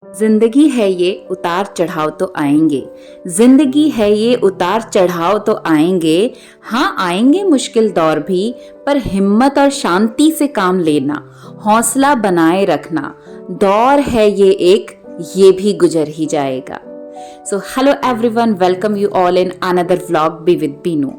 जिंदगी है ये उतार चढ़ाव तो आएंगे। जिंदगी है ये उतार चढ़ाव तो आएंगे। हाँ, आएंगे मुश्किल दौर भी, पर हिम्मत और शांति से काम लेना, हौसला बनाए रखना। दौर है ये एक, ये भी गुजर ही जाएगा। So hello everyone, welcome you all in another vlog be with Binu.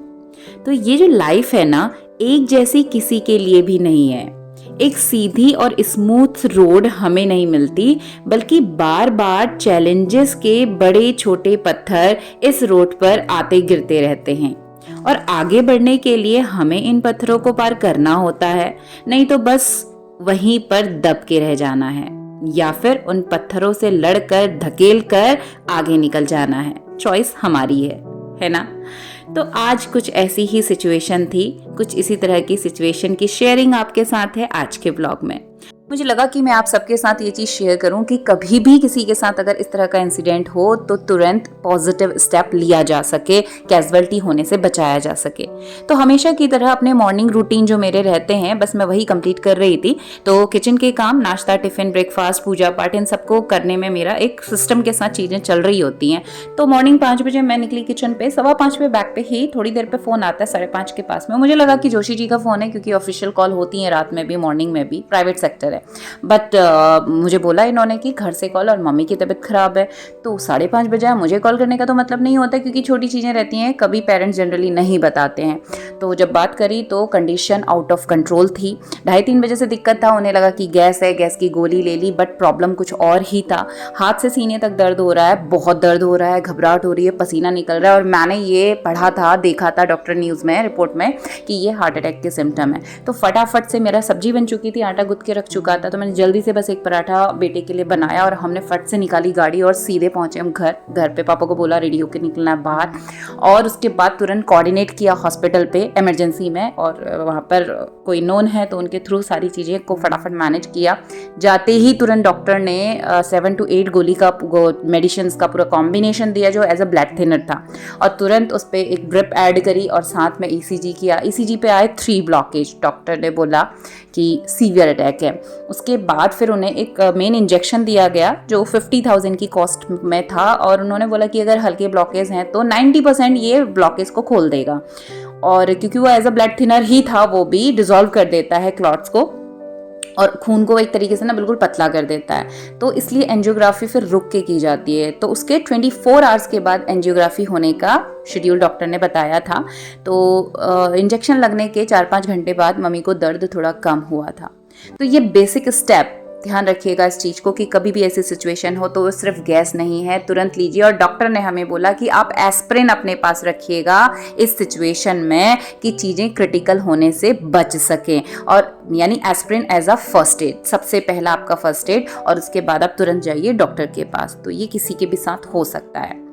तो ये जो लाइफ है ना, एक जैसी किसी के लिए भी नहीं है। एक सीधी और स्मूथ रोड हमें नहीं मिलती, बल्कि बार बार चैलेंजेस के बड़े छोटे पत्थर इस रोड पर आते गिरते रहते हैं। और आगे बढ़ने के लिए हमें इन पत्थरों को पार करना होता है, नहीं तो बस वहीं पर दब के रह जाना है, या फिर उन पत्थरों से लड़कर धकेल कर आगे निकल जाना है। चॉइस हमारी है ना। तो आज कुछ ऐसी ही सिचुएशन थी, कुछ इसी तरह की सिचुएशन की शेयरिंग आपके साथ है आज के ब्लॉग में। मुझे लगा कि मैं आप सबके साथ ये चीज़ शेयर करूं कि कभी भी किसी के साथ अगर इस तरह का इंसिडेंट हो तो तुरंत पॉजिटिव स्टेप लिया जा सके, कैजुअलिटी होने से बचाया जा सके। तो हमेशा की तरह अपने मॉर्निंग रूटीन जो मेरे रहते हैं, बस मैं वही कंप्लीट कर रही थी। तो किचन के काम, नाश्ता, टिफिन, ब्रेकफास्ट, पूजा पाठ, इन सबको करने में मेरा एक सिस्टम के साथ चीज़ें चल रही होती हैं। तो मॉर्निंग 5 बजे मैं निकली किचन पे, 5:15 पे बैक पे ही थोड़ी देर पे फ़ोन आता है 5:30 के पास में। मुझे लगा कि जोशी जी का फ़ोन है, क्योंकि ऑफिशियल कॉल होती है रात में भी, मॉर्निंग में भी, प्राइवेट सेक्टर है। बट मुझे बोला इन्होंने कि घर से कॉल और मम्मी की तबीयत खराब है। तो 5:30 बजे मुझे कॉल करने का तो मतलब नहीं होता, क्योंकि छोटी चीज़ें रहती हैं, कभी पेरेंट्स जनरली नहीं बताते हैं। तो जब बात करी तो कंडीशन आउट ऑफ कंट्रोल थी। 2:30-3 बजे से दिक्कत था, उन्हें लगा कि गैस है, गैस की गोली ले ली, बट प्रॉब्लम कुछ और ही था। हाथ से सीने तक दर्द हो रहा है, बहुत दर्द हो रहा है, घबराहट हो रही है, पसीना निकल रहा है। और मैंने ये पढ़ा था, देखा था डॉक्टर न्यूज़ में, रिपोर्ट में, कि ये हार्ट अटैक के सिम्टम है। तो फटाफट से मेरा सब्जी बन चुकी थी, आटा गूंथ के रख चुका था, तो मैंने जल्दी से बस एक पराठा बेटे के लिए बनाया और हमने फट से निकाली गाड़ी और सीधे पहुंचे हम घर पे। पापा को बोला रेडी होकर निकलना है बाहर, और उसके बाद तुरंत कोऑर्डिनेट किया हॉस्पिटल पे इमरजेंसी में, और वहाँ पर कोई नोन है तो उनके थ्रू सारी चीज़ें को फटाफट मैनेज किया। जाते ही तुरंत डॉक्टर ने 7 to 8 गोली का मेडिसिन का पूरा कॉम्बिनेशन दिया, जो एज अ ब्लड थिनर था, और तुरंत उस पर एक ड्रिप ऐड करी और साथ में ECG किया। ECG पे आए 3 ब्लॉकेज, डॉक्टर ने बोला कि सीवियर अटैक है। उसके बाद फिर उन्हें एक मेन इंजेक्शन दिया गया जो 50,000 की कॉस्ट में था, और उन्होंने बोला कि अगर हल्के ब्लॉकेज हैं तो 90% ये ब्लॉकेज को खोल देगा, और क्योंकि वो एज अ ब्लड थिनर ही था, वो भी डिसॉल्व कर देता है क्लॉट्स को और खून को एक तरीके से ना बिल्कुल पतला कर देता है। तो इसलिए एंजियोग्राफी फिर रुक के की जाती है। तो उसके 24 आवर्स के बाद एंजियोग्राफी होने का शेड्यूल डॉक्टर ने बताया था। तो इंजेक्शन लगने के 4-5 घंटे बाद मम्मी को दर्द थोड़ा कम हुआ था। तो ये बेसिक स्टेप ध्यान रखिएगा इस चीज़ को, कि कभी भी ऐसी सिचुएशन हो तो सिर्फ गैस नहीं है, तुरंत लीजिए। और डॉक्टर ने हमें बोला कि आप एस्प्रिन अपने पास रखिएगा इस सिचुएशन में, कि चीज़ें क्रिटिकल होने से बच सकें। और यानी aspirin as a first aid, सबसे पहला आपका फर्स्ट एड, और उसके बाद आप तुरंत जाइए डॉक्टर के पास। तो ये किसी के भी साथ हो सकता है।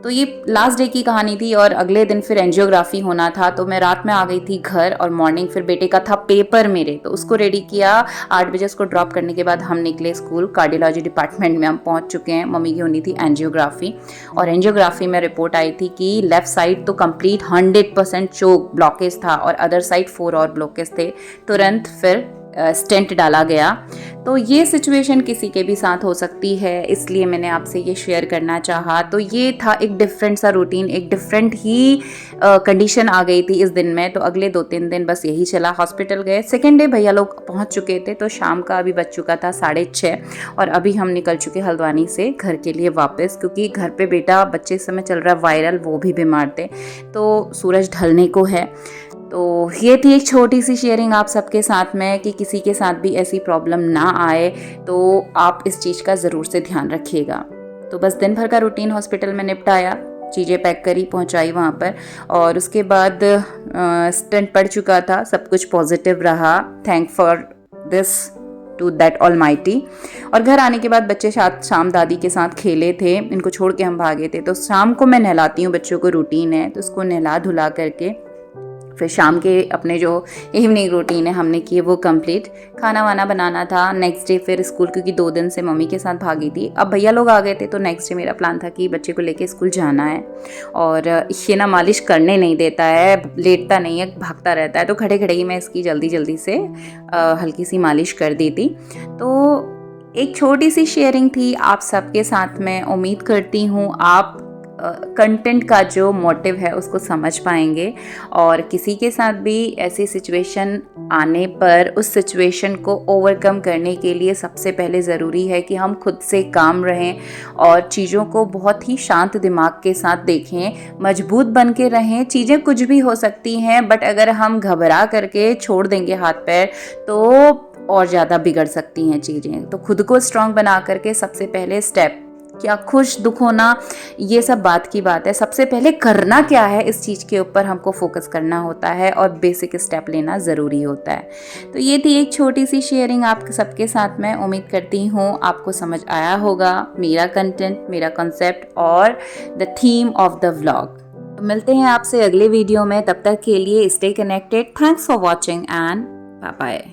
तो ये लास्ट डे की कहानी थी, और अगले दिन फिर एंजियोग्राफी होना था। तो मैं रात में आ गई थी घर, और मॉर्निंग फिर बेटे का था पेपर मेरे, तो उसको रेडी किया। 8 बजे उसको ड्रॉप करने के बाद हम निकले स्कूल। कार्डियोलॉजी डिपार्टमेंट में हम पहुंच चुके हैं। मम्मी की होनी थी एंजियोग्राफी, और एंजियोग्राफी में रिपोर्ट आई थी कि लेफ्ट साइड तो कंप्लीट 100% चोक ब्लॉकेज था, और अदर साइड 4 और ब्लॉकेज थे। तुरंत फिर स्टेंट डाला गया। तो ये सिचुएशन किसी के भी साथ हो सकती है, इसलिए मैंने आपसे ये शेयर करना चाहा। तो ये था एक डिफरेंट सा रूटीन, एक डिफरेंट ही कंडीशन आ गई थी इस दिन में। तो अगले 2-3 दिन बस यही चला। हॉस्पिटल गए, सेकेंड डे भैया लोग पहुंच चुके थे, तो शाम का अभी बज चुका था 6:30, और अभी हम निकल चुके हल्द्वानी से घर के लिए वापस, क्योंकि घर पे बेटा, बच्चे इस समय चल रहा है वायरल, वो भी बीमार थे, तो सूरज ढलने को है। तो ये थी एक छोटी सी शेयरिंग आप सबके साथ में, कि किसी के साथ भी ऐसी प्रॉब्लम ना आए, तो आप इस चीज़ का ज़रूर से ध्यान रखिएगा। तो बस दिन भर का रूटीन हॉस्पिटल में निपटाया, चीज़ें पैक करी, पहुंचाई वहाँ पर, और उसके बाद स्टेंट पड़ चुका था। सब कुछ पॉजिटिव रहा, thank for this to that almighty. और घर आने के बाद बच्चे शाम दादी के साथ खेले थे, इनको छोड़ के हम भागे थे। तो शाम को मैं नहलाती हूँ बच्चों को, रूटीन है, तो उसको नहला धुला करके फिर शाम के अपने जो इवनिंग रूटीन है हमने किए वो कंप्लीट। खाना वाना बनाना था। नेक्स्ट डे फिर स्कूल, क्योंकि 2 दिन से मम्मी के साथ भागी थी। अब भैया लोग आ गए थे, तो नेक्स्ट डे मेरा प्लान था कि बच्चे को लेके स्कूल जाना है। और ये ना मालिश करने नहीं देता है, लेटता नहीं है, भागता रहता है। तो खड़े खड़े ही मैं इसकी जल्दी जल्दी से हल्की सी मालिश कर दी थी। तो एक छोटी सी शेयरिंग थी आप सबके साथ में। उम्मीद करती हूँ आप कंटेंट का जो मोटिव है उसको समझ पाएंगे, और किसी के साथ भी ऐसी सिचुएशन आने पर उस सिचुएशन को ओवरकम करने के लिए सबसे पहले ज़रूरी है कि हम खुद से काम रहें और चीज़ों को बहुत ही शांत दिमाग के साथ देखें, मजबूत बन के रहें। चीज़ें कुछ भी हो सकती हैं, बट अगर हम घबरा करके छोड़ देंगे हाथ पैर तो और ज़्यादा बिगड़ सकती हैं चीज़ें। तो खुद को स्ट्रांग बना करके सबसे पहले स्टेप, क्या खुश दुख होना ये सब बात की बात है, सबसे पहले करना क्या है इस चीज़ के ऊपर हमको फोकस करना होता है और बेसिक स्टेप लेना ज़रूरी होता है। तो ये थी एक छोटी सी शेयरिंग आप सबके साथ में। उम्मीद करती हूँ आपको समझ आया होगा मेरा कंटेंट, मेरा कॉन्सेप्ट और the theme of the vlog. तो मिलते हैं आपसे अगले वीडियो में, तब तक के लिए stay connected. Thanks for watching and bye bye.